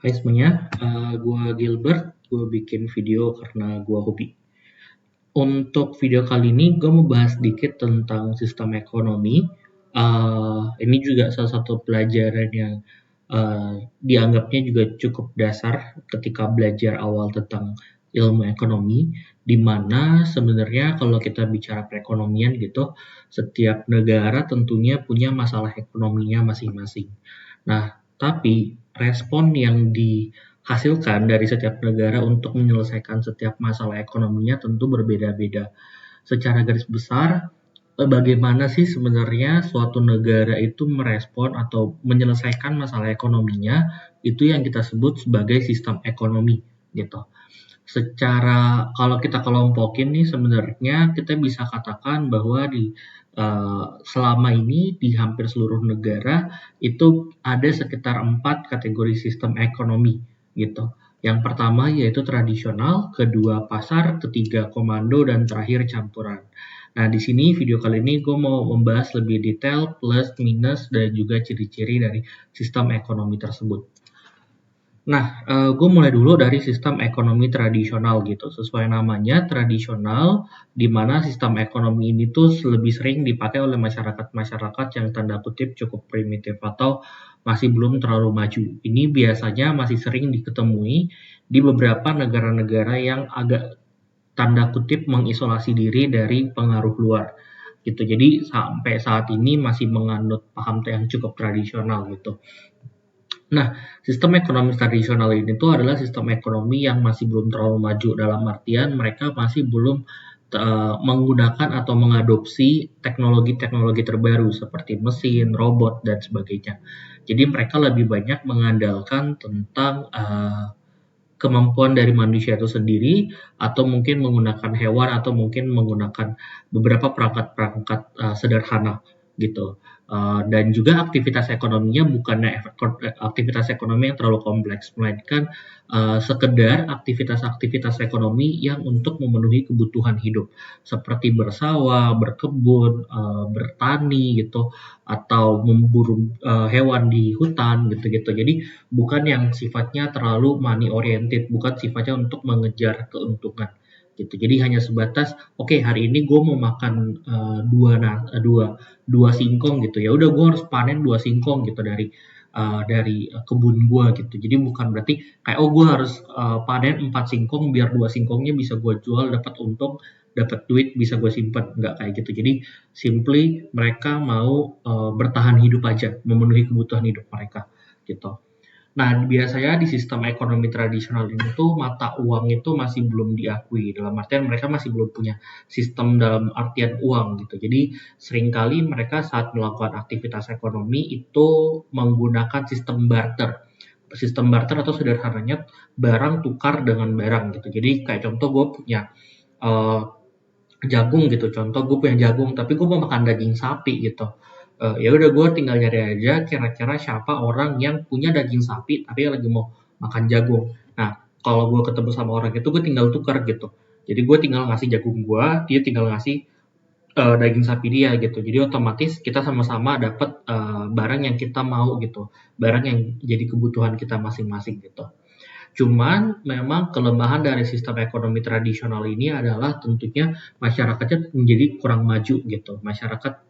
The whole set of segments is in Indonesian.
Hai semuanya, gue Gilbert, gue bikin video karena gue hobi. Untuk video kali ini gue mau bahas sedikit tentang sistem ekonomi. Ini juga salah satu pelajaran yang dianggapnya juga cukup dasar ketika belajar awal tentang ilmu ekonomi, di mana sebenarnya kalau kita bicara perekonomian gitu, setiap negara tentunya punya masalah ekonominya masing-masing. Nah, tapi respon yang dihasilkan dari setiap negara untuk menyelesaikan setiap masalah ekonominya tentu berbeda-beda. Secara garis besar, bagaimana sih sebenarnya suatu negara itu merespon atau menyelesaikan masalah ekonominya, itu yang kita sebut sebagai sistem ekonomi gitu. Secara kalau kita kelompokin nih sebenarnya kita bisa katakan bahwa selama ini di hampir seluruh negara itu ada sekitar 4 kategori sistem ekonomi gitu. Yang pertama yaitu tradisional, kedua pasar, ketiga komando, dan terakhir campuran. Nah, di sini video kali ini gue mau membahas lebih detail plus, minus, dan juga ciri-ciri dari sistem ekonomi tersebut. Nah, gue mulai dulu dari sistem ekonomi tradisional gitu. Sesuai namanya, tradisional, di mana sistem ekonomi ini tuh lebih sering dipakai oleh masyarakat-masyarakat yang tanda kutip cukup primitif atau masih belum terlalu maju. Ini biasanya masih sering diketemui di beberapa negara-negara yang agak tanda kutip mengisolasi diri dari pengaruh luar gitu. Jadi sampai saat ini masih menganut paham yang cukup tradisional gitu. Nah, sistem ekonomi tradisional ini tuh adalah sistem ekonomi yang masih belum terlalu maju dalam artian mereka masih belum menggunakan atau mengadopsi teknologi-teknologi terbaru seperti mesin, robot, dan sebagainya. Jadi mereka lebih banyak mengandalkan tentang kemampuan dari manusia itu sendiri atau mungkin menggunakan hewan atau mungkin menggunakan beberapa perangkat-perangkat sederhana gitu. Dan juga aktivitas ekonominya bukannya aktivitas ekonomi yang terlalu kompleks, melainkan sekedar aktivitas-aktivitas ekonomi yang untuk memenuhi kebutuhan hidup, seperti bersawah, berkebun, bertani gitu, atau memburu hewan di hutan gitu-gitu. Jadi bukan yang sifatnya terlalu money oriented, bukan sifatnya untuk mengejar keuntungan gitu. Jadi hanya sebatas oke, hari ini gue mau makan dua singkong gitu, ya udah gue harus panen 2 singkong gitu dari kebun gue gitu. Jadi bukan berarti kayak gue harus panen 4 singkong biar 2 singkongnya bisa gue jual dapat untung, dapat duit bisa gue simpan, nggak kayak gitu. Jadi simply mereka mau bertahan hidup aja, memenuhi kebutuhan hidup mereka gitu. Nah, biasanya di sistem ekonomi tradisional ini tuh mata uang itu masih belum diakui. Dalam artian mereka masih belum punya sistem dalam artian uang gitu. Jadi seringkali mereka saat melakukan aktivitas ekonomi itu menggunakan sistem barter. Sistem barter atau sederhananya barang tukar dengan barang gitu. Jadi kayak contoh gue punya uh, jagung gitu. Contoh gue punya jagung tapi gue mau makan daging sapi gitu. Ya udah gue tinggal nyari aja kira-kira siapa orang yang punya daging sapi tapi lagi mau makan jagung. Nah, kalau gue ketemu sama orang itu gue tinggal tukar gitu. Jadi gue tinggal ngasih jagung gue, dia tinggal ngasih daging sapi dia gitu. Jadi otomatis kita sama-sama dapat barang yang kita mau gitu. Barang yang jadi kebutuhan kita masing-masing gitu. Cuman memang kelemahan dari sistem ekonomi tradisional ini adalah tentunya masyarakatnya menjadi kurang maju gitu. Masyarakat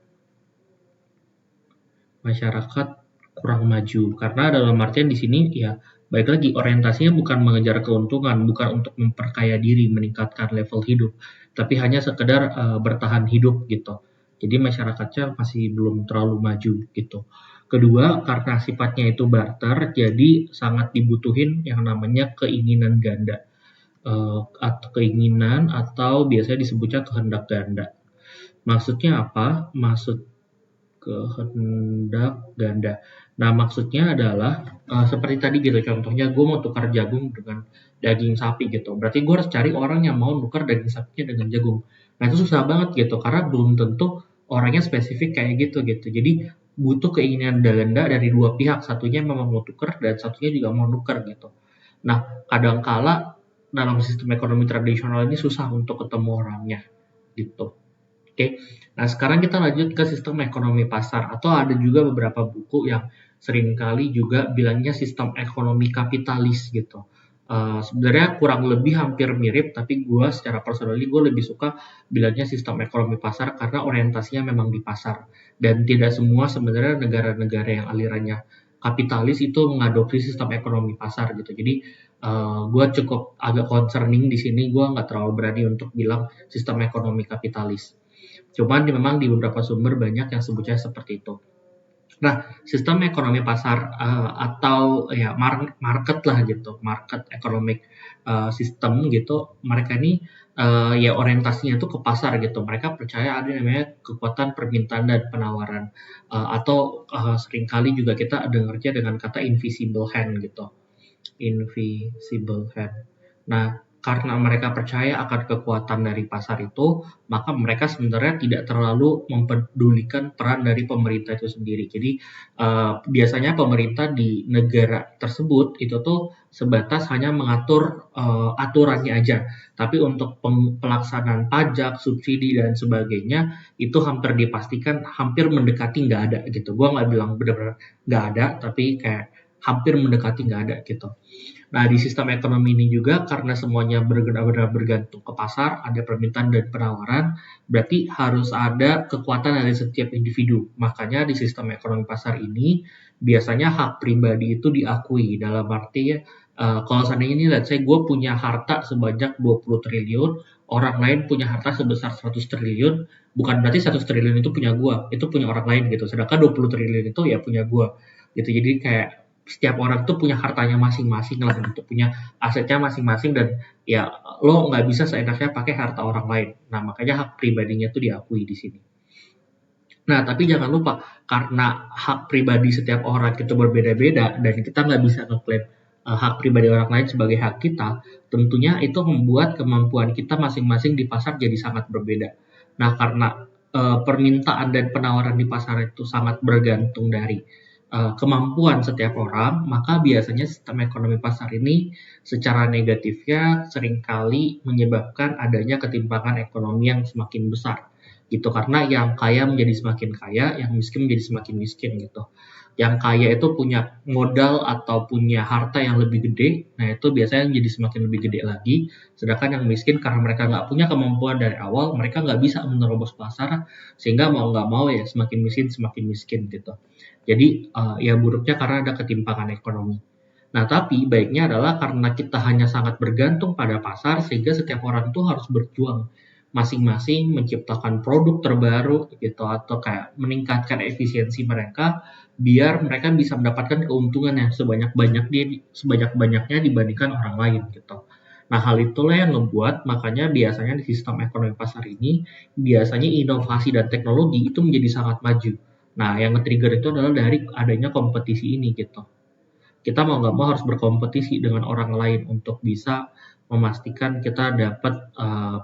kurang maju karena dalam artian di sini ya baik lagi orientasinya bukan mengejar keuntungan, bukan untuk memperkaya diri, meningkatkan level hidup, tapi hanya sekedar bertahan hidup gitu. Jadi masyarakatnya masih belum terlalu maju gitu. Kedua, karena sifatnya itu barter, jadi sangat dibutuhin yang namanya keinginan ganda atau keinginan atau biasanya disebutnya kehendak ganda. Maksudnya apa? Kehendak ganda. Nah, maksudnya adalah seperti tadi gitu contohnya gue mau tukar jagung dengan daging sapi gitu. Berarti gue harus cari orang yang mau tukar daging sapinya dengan jagung. Nah, itu susah banget gitu karena belum tentu orangnya spesifik kayak gitu gitu. Jadi butuh keinginan ganda dari dua pihak. Satunya memang mau tukar dan satunya juga mau tukar gitu. Nah, kadangkala dalam sistem ekonomi tradisional ini susah untuk ketemu orangnya gitu. Oke, nah sekarang kita lanjut ke sistem ekonomi pasar atau ada juga beberapa buku yang seringkali juga bilangnya sistem ekonomi kapitalis gitu. Sebenarnya kurang lebih hampir mirip, tapi gue secara personally gue lebih suka bilangnya sistem ekonomi pasar karena orientasinya memang di pasar. Dan tidak semua sebenarnya negara-negara yang alirannya kapitalis itu mengadopsi sistem ekonomi pasar gitu. Jadi gue cukup agak concerning di sini, gue nggak terlalu berani untuk bilang sistem ekonomi kapitalis. Cuman memang di beberapa sumber banyak yang sebutnya seperti itu. Nah, sistem ekonomi pasar atau ya market lah gitu, market economic system gitu, mereka ini ya orientasinya itu ke pasar gitu. Mereka percaya ada namanya kekuatan permintaan dan penawaran atau seringkali juga kita dengarnya dengan kata invisible hand gitu. Invisible hand. Nah, karena mereka percaya akan kekuatan dari pasar itu, maka mereka sebenarnya tidak terlalu mempedulikan peran dari pemerintah itu sendiri. Jadi biasanya pemerintah di negara tersebut itu tuh sebatas hanya mengatur aturannya aja. Tapi untuk pelaksanaan pajak, subsidi dan sebagainya itu hampir dipastikan hampir mendekati nggak ada gitu. Gua nggak bilang benar-benar nggak ada, tapi kayak hampir mendekati nggak ada gitu. Nah, di sistem ekonomi ini juga karena semuanya benar-benar bergantung ke pasar, ada permintaan dan penawaran, berarti harus ada kekuatan dari setiap individu. Makanya di sistem ekonomi pasar ini biasanya hak pribadi itu diakui dalam arti kalau seandainya ini let's say gue punya harta sebanyak 20 triliun, orang lain punya harta sebesar 100 triliun, bukan berarti 100 triliun itu punya gue, itu punya orang lain gitu. Sedangkan 20 triliun itu ya punya gue gitu. Jadi kayak setiap orang tuh punya hartanya masing-masing lah gitu, punya asetnya masing-masing dan ya lo nggak bisa seenaknya pakai harta orang lain. Nah makanya hak pribadinya tuh diakui di sini. Nah tapi jangan lupa karena hak pribadi setiap orang itu berbeda-beda dan kita nggak bisa ngeklaim hak pribadi orang lain sebagai hak kita, tentunya itu membuat kemampuan kita masing-masing di pasar jadi sangat berbeda. Nah karena permintaan dan penawaran di pasar itu sangat bergantung dari kemampuan setiap orang, maka biasanya sistem ekonomi pasar ini secara negatifnya seringkali menyebabkan adanya ketimpangan ekonomi yang semakin besar gitu karena yang kaya menjadi semakin kaya, yang miskin menjadi semakin miskin gitu. Yang kaya itu punya modal atau punya harta yang lebih gede, nah itu biasanya menjadi semakin lebih gede lagi. Sedangkan yang miskin karena mereka nggak punya kemampuan dari awal, mereka nggak bisa menerobos pasar, sehingga mau nggak mau ya semakin miskin gitu. Jadi ya buruknya karena ada ketimpangan ekonomi. Nah, tapi baiknya adalah karena kita hanya sangat bergantung pada pasar sehingga setiap orang itu harus berjuang masing-masing menciptakan produk terbaru gitu atau kayak meningkatkan efisiensi mereka biar mereka bisa mendapatkan keuntungan yang sebanyak-banyaknya dibandingkan orang lain gitu. Nah, hal itulah yang membuat makanya biasanya di sistem ekonomi pasar ini biasanya inovasi dan teknologi itu menjadi sangat maju. Nah, yang nge-trigger itu adalah dari adanya kompetisi ini gitu. Kita mau nggak mau harus berkompetisi dengan orang lain untuk bisa memastikan kita dapat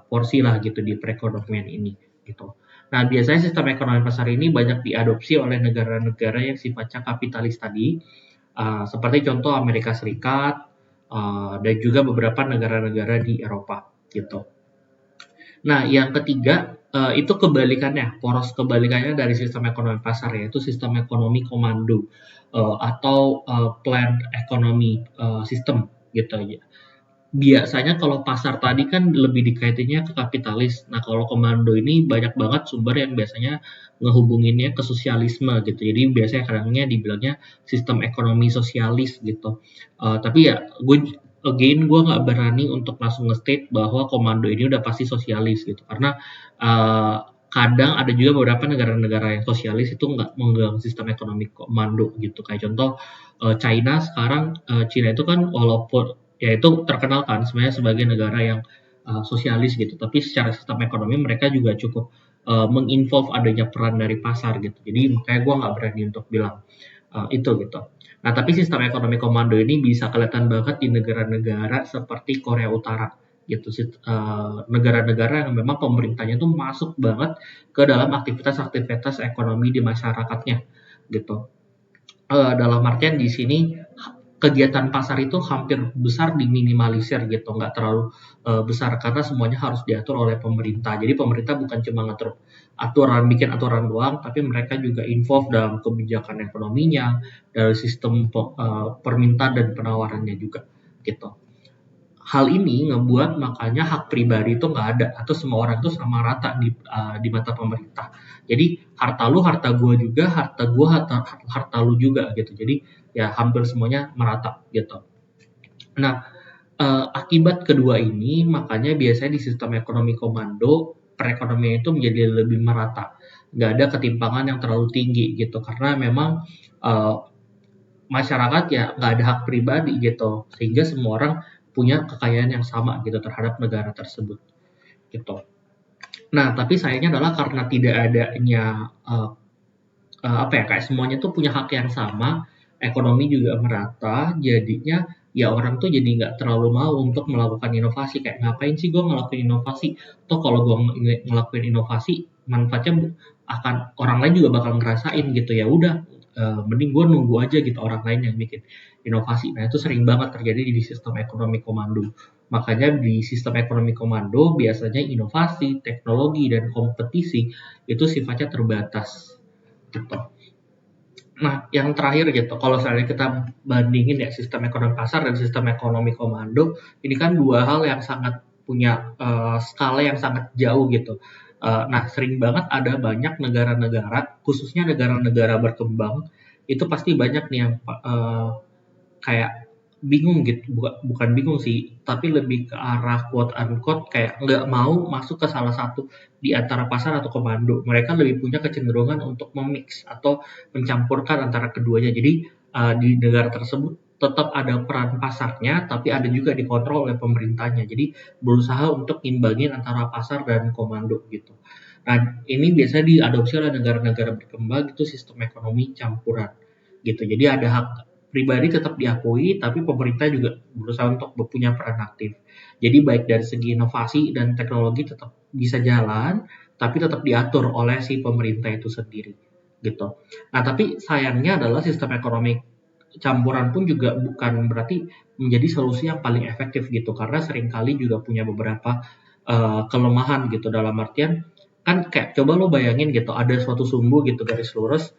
porsi lah gitu di perekonomian ini gitu. Nah, biasanya sistem ekonomi pasar ini banyak diadopsi oleh negara-negara yang sifatnya kapitalis tadi, seperti contoh Amerika Serikat dan juga beberapa negara-negara di Eropa gitu. Nah, yang ketiga itu kebalikannya, poros kebalikannya dari sistem ekonomi pasar yaitu sistem ekonomi komando atau planned economy system gitu aja. Biasanya kalau pasar tadi kan lebih dikaitinnya ke kapitalis. Nah, kalau komando ini banyak banget sumber yang biasanya ngehubunginnya ke sosialisme gitu. Jadi biasanya kadangnya dibilangnya sistem ekonomi sosialis gitu. Tapi ya gue nggak berani untuk langsung nge-state bahwa komando ini udah pasti sosialis gitu. Karena kadang ada juga beberapa negara-negara yang sosialis itu nggak memegang sistem ekonomi komando gitu. Kayak contoh China sekarang, China itu kan walaupun ya itu terkenal kan sebenarnya sebagai negara yang sosialis gitu, tapi secara sistem ekonomi mereka juga cukup menginvolve adanya peran dari pasar gitu. Jadi makanya gue nggak berani untuk bilang itu gitu. Nah tapi sistem ekonomi komando ini bisa kelihatan banget di negara-negara seperti Korea Utara gitu, negara-negara yang memang pemerintahnya tuh masuk banget ke dalam aktivitas-aktivitas ekonomi di masyarakatnya gitu. Dalam artian di sini kegiatan pasar itu hampir besar diminimalisir gitu, nggak terlalu besar karena semuanya harus diatur oleh pemerintah. Jadi pemerintah bukan cuma ngatur aturan, bikin aturan doang, tapi mereka juga involve dalam kebijakan ekonominya, dari sistem permintaan dan penawarannya juga gitu. Hal ini ngebuat makanya hak pribadi itu nggak ada atau semua orang itu sama rata di mata pemerintah. Jadi harta lu harta gua juga, harta gua harta lu juga gitu. Jadi ya hampir semuanya merata gitu. Nah, akibat kedua ini makanya biasanya di sistem ekonomi komando perekonomian itu menjadi lebih merata. Nggak ada ketimpangan yang terlalu tinggi gitu karena memang eh, masyarakat ya nggak ada hak pribadi gitu sehingga semua orang punya kekayaan yang sama gitu terhadap negara tersebut gitu. Nah tapi sayangnya adalah karena tidak adanya apa ya kayak semuanya tuh punya hak yang sama, ekonomi juga merata, jadinya ya orang tuh jadi nggak terlalu mau untuk melakukan inovasi kayak ngapain sih gue ngelakuin inovasi, toh kalau gue ngelakuin inovasi manfaatnya akan orang lain juga bakal ngerasain gitu ya udah mending gue nunggu aja gitu orang lain yang bikin inovasi. Nah itu sering banget terjadi di sistem ekonomi komando. Makanya di sistem ekonomi komando biasanya inovasi, teknologi, dan kompetisi itu sifatnya terbatas gitu. Nah, yang terakhir gitu, kalau misalnya kita bandingin ya sistem ekonomi pasar dan sistem ekonomi komando, ini kan dua hal yang sangat punya skala yang sangat jauh gitu. Nah, sering banget ada banyak negara-negara, khususnya negara-negara berkembang, itu pasti banyak nih yang kayak bingung gitu, bukan bingung sih, tapi lebih ke arah quote unquote kayak nggak mau masuk ke salah satu di antara pasar atau komando. Mereka lebih punya kecenderungan untuk memix atau mencampurkan antara keduanya. Jadi di negara tersebut tetap ada peran pasarnya, tapi ada juga dikontrol oleh pemerintahnya. Jadi berusaha untuk imbangin antara pasar dan komando gitu. Nah, ini biasanya diadopsi oleh negara-negara berkembang itu sistem ekonomi campuran gitu. Jadi ada hak pribadi tetap diakui, tapi pemerintah juga berusaha untuk punya peran aktif. Jadi baik dari segi inovasi dan teknologi tetap bisa jalan, tapi tetap diatur oleh si pemerintah itu sendiri, gitu. Nah, tapi sayangnya adalah sistem ekonomi campuran pun juga bukan berarti menjadi solusi yang paling efektif gitu, karena seringkali juga punya beberapa kelemahan gitu dalam artian kan kayak coba lo bayangin gitu ada suatu sumbu gitu garis lurus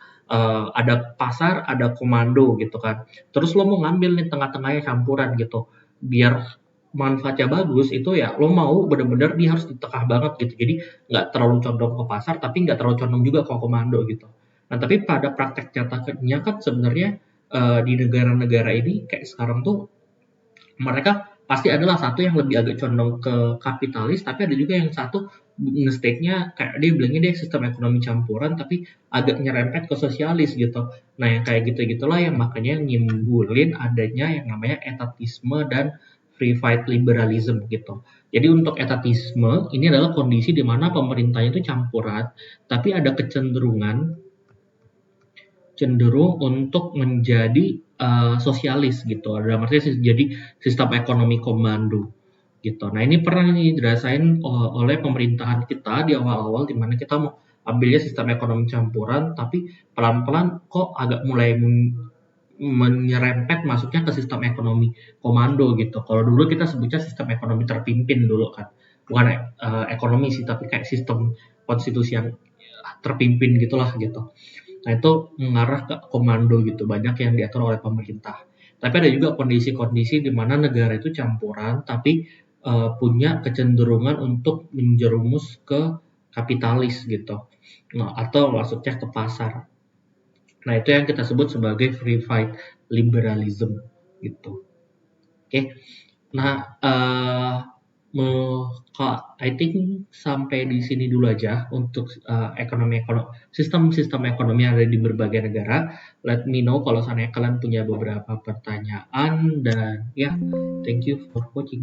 ada pasar, ada komando gitu kan. Terus lo mau ngambil nih tengah-tengahnya campuran gitu. Biar manfaatnya bagus itu ya lo mau bener-bener dia harus ditekah banget gitu. Jadi nggak terlalu condong ke pasar tapi nggak terlalu condong juga ke komando gitu. Nah tapi pada praktek nyatanya kan sebenarnya di negara-negara ini kayak sekarang tuh mereka pasti adalah satu yang lebih agak condong ke kapitalis, tapi ada juga yang satu nge-state-nya kayak dia bilangnya dia sistem ekonomi campuran, tapi agak nyerempet ke sosialis gitu. Nah yang kayak gitu-gitulah yang makanya nyimbulin adanya yang namanya etatisme dan free fight liberalism gitu. Jadi untuk etatisme ini adalah kondisi di mana pemerintahnya itu campuran, tapi ada kecenderungan cenderung untuk menjadi sosialis gitu. Dalam artinya jadi sistem ekonomi komando gitu. Nah ini pernah nih dirasain oleh pemerintahan kita di awal-awal di mana kita mau ambilnya sistem ekonomi campuran, tapi pelan-pelan kok agak mulai menyerempet masuknya ke sistem ekonomi komando gitu. Kalau dulu kita sebutnya sistem ekonomi terpimpin dulu kan, bukan ekonomi sih, tapi kayak sistem konstitusi yang terpimpin gitulah gitu. Nah, itu mengarah ke komando gitu, banyak yang diatur oleh pemerintah. Tapi ada juga kondisi-kondisi di mana negara itu campuran, tapi punya kecenderungan untuk menjerumus ke kapitalis gitu. Nah, atau maksudnya ke pasar. Nah, itu yang kita sebut sebagai free fight liberalism gitu. Oke. Nah, I think sampai di sini dulu aja untuk sistem-sistem ekonomi yang ada di berbagai negara. Let me know kalau seandainya kalian punya beberapa pertanyaan dan ya, thank you for watching.